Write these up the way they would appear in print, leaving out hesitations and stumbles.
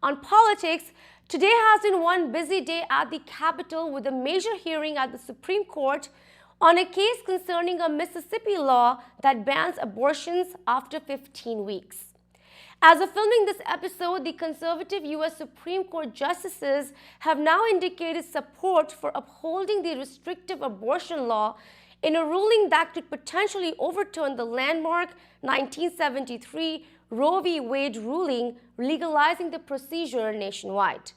On politics, today has been one busy day at the Capitol with a major hearing at the Supreme Court on a case concerning a Mississippi law that bans abortions after 15 weeks. As of filming this episode, the conservative U.S. Supreme Court justices have now indicated support for upholding the restrictive abortion law in a ruling that could potentially overturn the landmark 1973 Roe v. Wade ruling legalizing the procedure nationwide.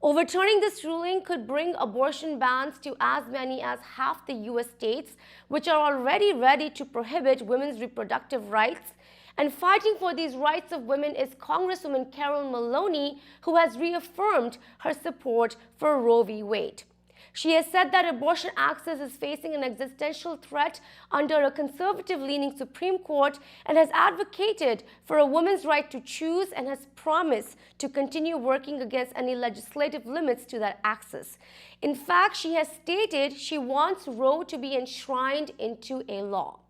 Overturning this ruling could bring abortion bans to as many as half the U.S. states, which are already ready to prohibit women's reproductive rights. And fighting for these rights of women is Congresswoman Carolyn Maloney, who has reaffirmed her support for Roe v. Wade. She has said that abortion access is facing an existential threat under a conservative-leaning Supreme Court and has advocated for a woman's right to choose and has promised to continue working against any legislative limits to that access. In fact, she has stated she wants Roe to be enshrined into a law.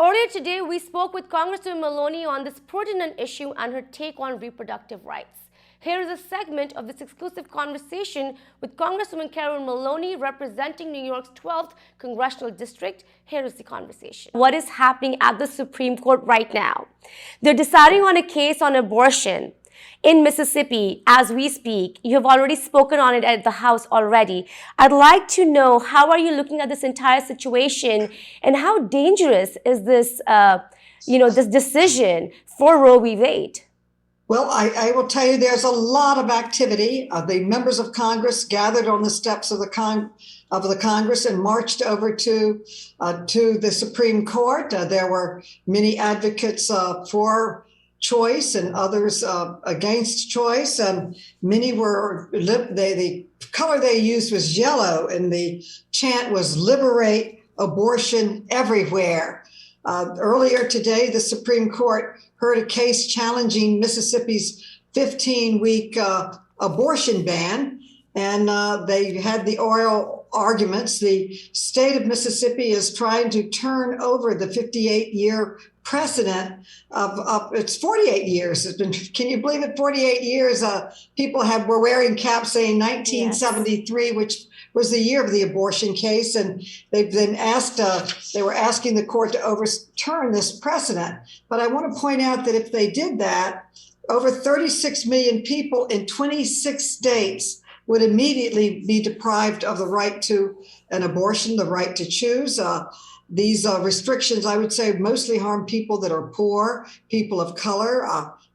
Earlier today, we spoke with Congresswoman Maloney on this pertinent issue and her take on reproductive rights. Here is a segment of this exclusive conversation with Congresswoman Carolyn Maloney representing New York's 12th Congressional District. Here is the conversation. What is happening at the Supreme Court right now? They're deciding on a case on abortion in Mississippi as we speak. You have already spoken on it at the House already. I'd like to know, how are you looking at this entire situation and how dangerous is this, this decision for Roe v. Wade? Well, I will tell you, there's a lot of activity. The members of Congress gathered on the steps of the Congress and marched over to the Supreme Court. There were many advocates for choice and others against choice. Many were, the color they used was yellow, and the chant was "Liberate abortion everywhere." Earlier today, the Supreme Court heard a case challenging Mississippi's 15-week abortion ban, and they had the oral arguments. The state of Mississippi is trying to turn over the 58-year precedent of it's 48 years. It's been, can you believe it? 48 years. People were wearing caps saying 1973, yes, which was the year of the abortion case, and they've been asked. They were asking the court to overturn this precedent. But I want to point out that if they did that, over 36 million people in 26 states would immediately be deprived of the right to an abortion, the right to choose. These restrictions, I would say, mostly harm people that are poor, people of color,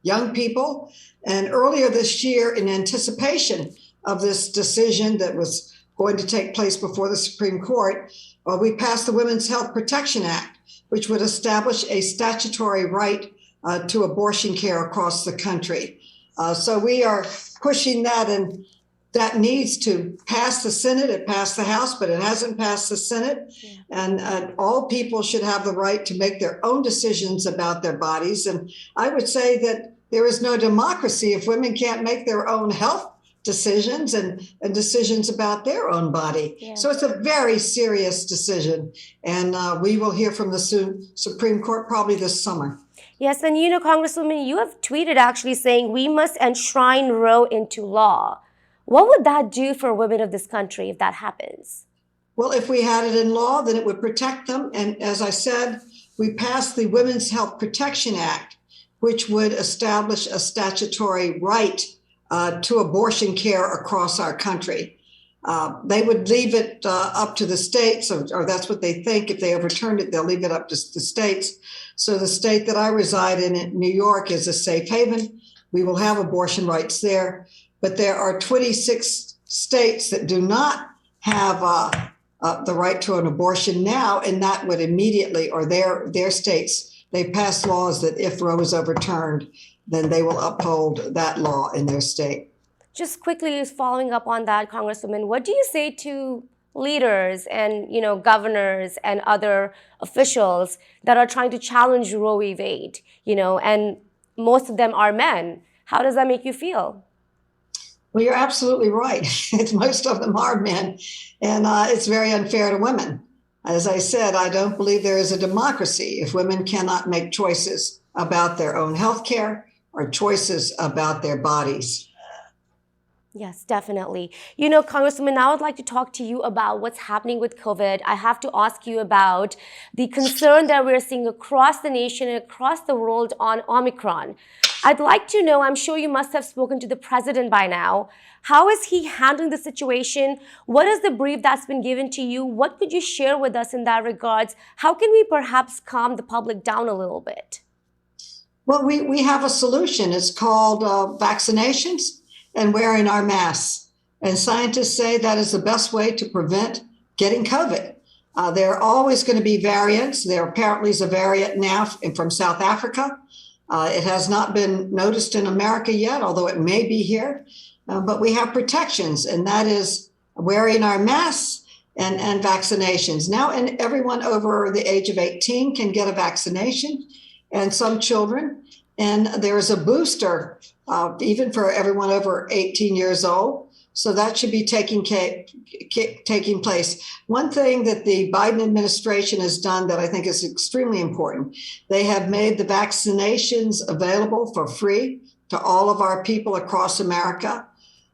young people. And earlier this year, in anticipation of this decision that was going to take place before the Supreme Court, we passed the Women's Health Protection Act, which would establish a statutory right to abortion care across the country. So we are pushing that, and that needs to pass the Senate. It passed the House, but it hasn't passed the Senate. Yeah. And all people should have the right to make their own decisions about their bodies. And I would say that there is no democracy if women can't make their own health decisions and decisions about their own body. Yeah. So it's a very serious decision. And we will hear from the Supreme Court probably this summer. Yes, and Congresswoman, you have tweeted actually saying we must enshrine Roe into law. What would that do for women of this country if that happens? Well, if we had it in law, then it would protect them. And as I said, we passed the Women's Health Protection Act, which would establish a statutory right to abortion care across our country. They would leave it up to the states, or that's what they think. If they overturned it, they'll leave it up to the states. So the state that I reside in New York, is a safe haven. We will have abortion rights there. But there are 26 states that do not have the right to an abortion now, and that would immediately, or their states, they pass laws that if Roe is overturned, then they will uphold that law in their state. Just quickly following up on that, Congresswoman, what do you say to leaders and governors and other officials that are trying to challenge Roe v. Wade? And most of them are men. How does that make you feel? Well, you're absolutely right. Most of them are men, and it's very unfair to women. As I said, I don't believe there is a democracy if women cannot make choices about their own health care, or choices about their bodies. Yes, definitely. You know, Congresswoman, now I'd like to talk to you about what's happening with COVID. I have to ask you about the concern that we're seeing across the nation and across the world on Omicron. I'd like to know, I'm sure you must have spoken to the president by now. How is he handling the situation? What is the brief that's been given to you? What could you share with us in that regards? How can we perhaps calm the public down a little bit? Well, we have a solution. It's called vaccinations and wearing our masks. And scientists say that is the best way to prevent getting COVID. There are always going to be variants. There apparently is a variant now from South Africa. It has not been noticed in America yet, although it may be here. But we have protections, and that is wearing our masks and vaccinations. Now, and everyone over the age of 18 can get a vaccination, and some children. And there's a booster, even for everyone over 18 years old. So that should be taking place. One thing that the Biden administration has done that I think is extremely important, they have made the vaccinations available for free to all of our people across America.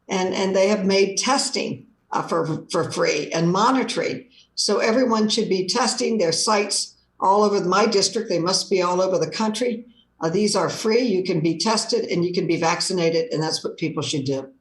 And they have made testing for free and monitoring. So everyone should be testing. Their sites all over my district. They must be all over the country. These are free. You can be tested and you can be vaccinated, and that's what people should do.